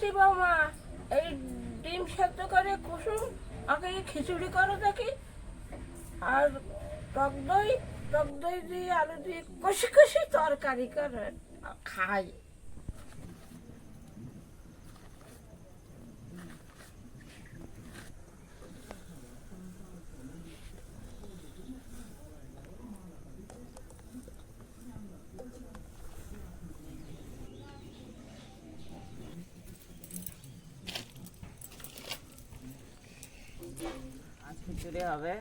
বলছি বৌমা, এই ডিম সেদ্ধ করে কুসুম আগে খিচুড়ি করো দেখি। আর টক দই, টক দই দিয়ে আলু দিয়ে কষি কষি তরকারি করে খাই। খিচুড়ি হবে।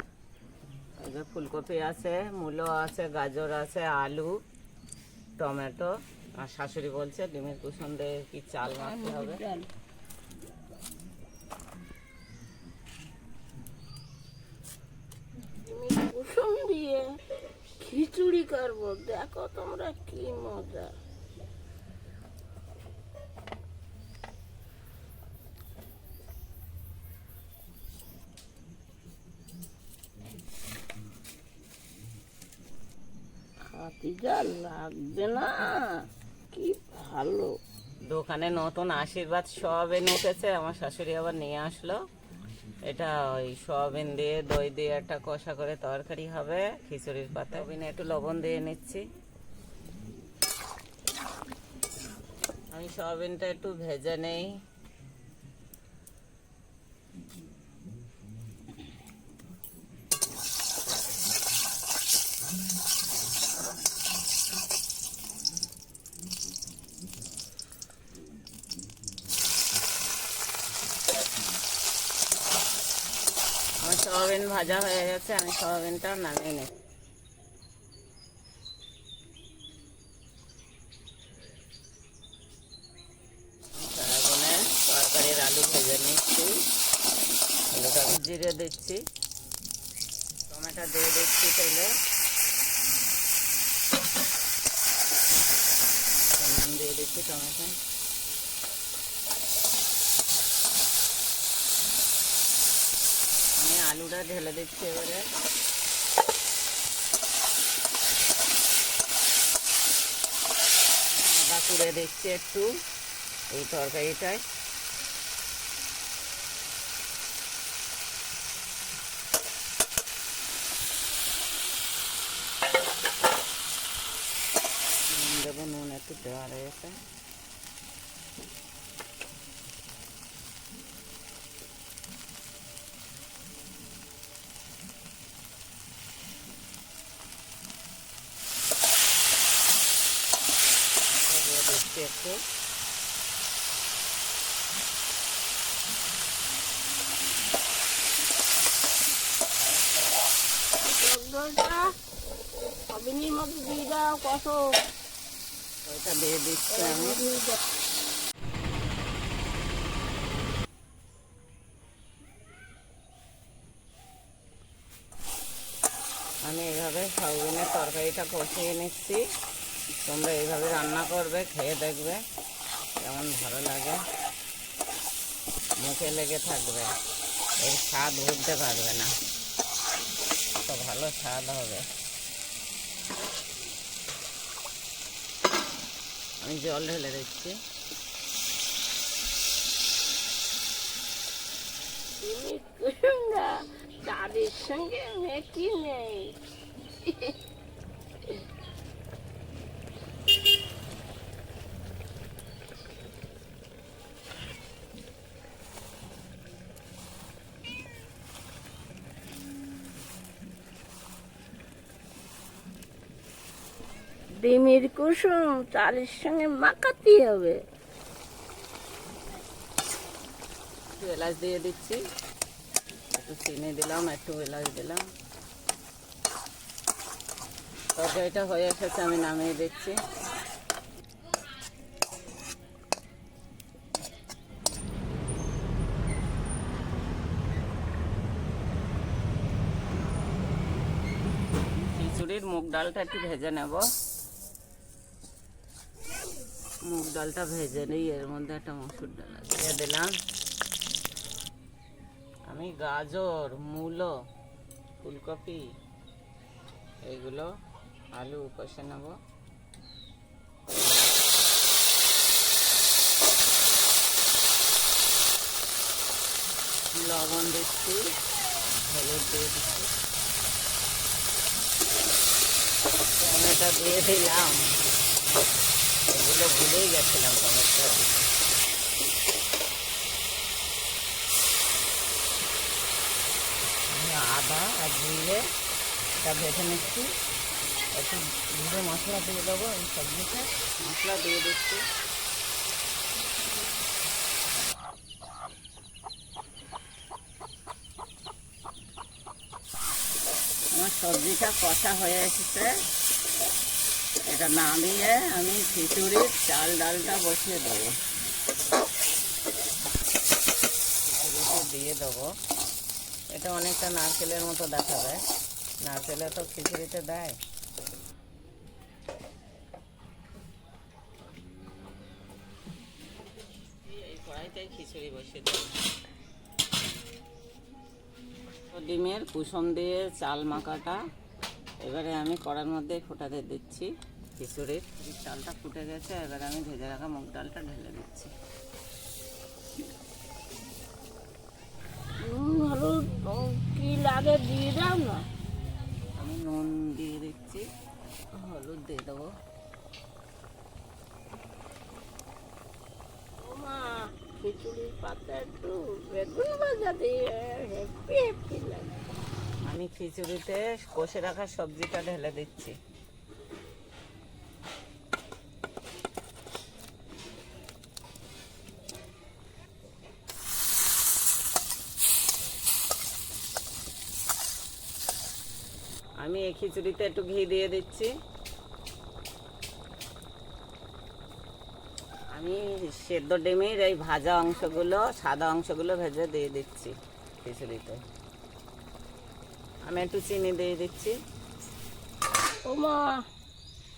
এই যে ফুলকপি আছে, মূলো আছে, গাজর আছে, আলু, টমেটো। আর শাশুড়ি বলছে ডিমের কুসুম দিয়ে কি চাল মাখতে হবে। কুসুম দিয়ে খিচুড়ি করবো, দেখো তোমরা কি মজা। খাতি যা লাগবে না, কি ভালো। দোকানে নতুন আশীর্বাদ সোয়াবিন উঠেছে, আমার শাশুড়ি আবার নিয়ে আসলো। এটা ওই সোয়াবিন দিয়ে দই দিয়ে একটা কষা করে তরকারি হবে খিচুড়ির পাতা। সোয়াবিনে একটু লবণ দিয়ে নিচ্ছি। আমি সোয়াবিনটা একটু ভেজে নেই। আমার সোয়াবিন ভাজা হয়ে গেছে, আমি সোয়াবিনটা নামিয়ে নিই। আগুনে তরকারির আলু ভেজে নিচ্ছি, আলুটা জিরে দিচ্ছি, টমেটো দিয়ে দিচ্ছি তেলে, নুন দিয়ে দিচ্ছি টমেটো। আমি আলুটা ঢেলে দিচ্ছি এবারে। আদা কুড়ে দিচ্ছি একটু এই তরকারিটায়। নুন দেবো, নুন একটু দেওয়া রয়েছে। দিচ্ছি একটু। সোয়াবিনের মধ্যে দিয়ে দাও কত, ওইটা দিয়ে দিচ্ছি আমি। আমি এইভাবে সোয়াবিনের তরকারিটা কষিয়ে নিচ্ছি। তোমরা এইভাবে রান্না করবে, খেয়ে দেখবে কেমন ভালো লাগে, মুখে লেগে থাকবে, এর স্বাদ ভুলতে পারবে না, তো ভালো স্বাদ হবে। আমি জল ঢেলে দিচ্ছি। চাঁদের সঙ্গে মেকি নেই। ডিমের কুসুম চালের সঙ্গে মাখাতে হবে। একটু এলাচ দিয়ে দিচ্ছি, একটু চিনি দিলাম, একটু এলাচ দিলাম। তরকারিটা হয়ে এসেছে, আমি নামিয়ে দিচ্ছি। খিচুড়ির মুগ ডালটা একটু ভেজে নেব। মুগ ডালটা ভেজে নিই, এর মধ্যে একটা মসুর ডাল দিয়ে দিলাম। আমি গাজর, মূলো, ফুলকপি এইগুলো আলু কষে নেব। লবণ দিচ্ছি, হলুদ দিয়ে দিচ্ছি, টমেটো দিয়ে দিলাম। এগুলো ভুলেই গেছিলাম টমেটো দিতে। আদা আর জিরে এটা ভেজে নিচ্ছি। একটু জিরে মশলা দিয়ে দেবো, এই সবজিতে মশলা দিয়ে দিচ্ছি। আমার সবজিটা কষা হয়ে এসেছে। এটা নামিয়ে আমি খিচুড়ির চাল ডালটা বসিয়ে দেবো, খিচুড়িতে দিয়ে দেবো। এটা অনেকটা নারকেলের মতো দেখা যায়, নারকেলে তো খিচুড়িতে দেয়। এই কড়াইতেই খিচুড়ি বসিয়ে দেবো। ডিমের কুসুম দিয়ে চাল মাখাটা এবারে আমি কড়ার মধ্যে ফোটাতে দিচ্ছি। খিচুড়ির চালটা ফুটে গেছে, এবারে আমি ভেজে রাখা মুগ ডালটা ঢেলে দিচ্ছি। হলুদ কি লাগে দিয়ে দাও না। আমি নুন দিয়ে দিচ্ছি, হলুদ দিয়ে দেবো। মা খিচুড়ির পাতা একটু বেগুন ভাজা দিয়ে হেপি হেপি লাগে। আমি খিচুড়িতে কষে রাখা সবজিটা ঢেলে দিচ্ছি। আমি এই খিচুড়িতে একটু ঘি দিয়ে দিচ্ছি। আমি সেদ্ধ ডিমের এই ভাজা অংশগুলো, সাদা অংশগুলো ভেজে দিয়ে দিচ্ছি খিচুড়িতে। আমি একটু চিনি দিয়ে দিচ্ছি। ও মা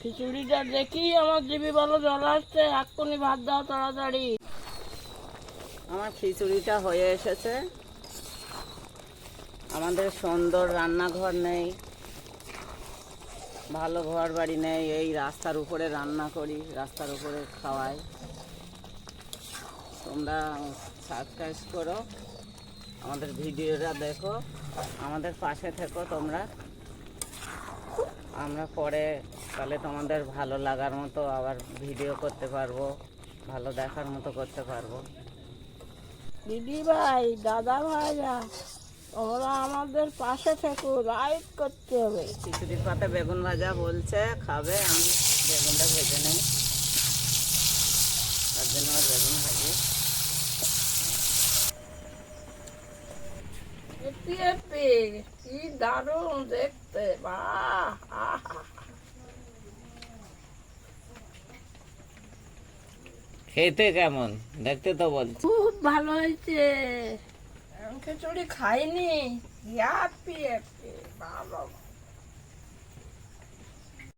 খিচুড়িটা দেখি আমার জিভে ভালো জল আসছে, এক্ষুনি ভাত দাও তাড়াতাড়ি। আমার খিচুড়িটা হয়ে এসেছে। আমাদের সুন্দর রান্নাঘর নেই, ভালো ঘর বাড়ি নেই, এই রাস্তার উপরে রান্না করি, রাস্তার উপরে খাওয়াই। তোমরা সাবস্ক্রাইব করো, আমাদের ভিডিওটা দেখো, আমাদের পাশে থেকো তোমরা। আমরা পরে তাহলে তোমাদের ভালো লাগার মতো আবার ভিডিও করতে পারবো, ভালো দেখার মতো করতে পারবো। দিদি ভাই, দাদা ভাইরা, তোমরা আমাদের পাশে থেকো, লাইক করতে হবে। খিচুড়ির পাতে বেগুন ভাজা বলছে খাবে, আমি বেগুনটা ভেজে নেই, তার জন্য আমার বেগুন ভাজি। হেপি হেপি, কি দারুণ দেখতে, বাহ আহা। খেতে কেমন দেখতে তো বলছি। খুব ভালো হয়েছে। খিচুড়ি খাইনি, হ্যাপি হেপি, ভালো।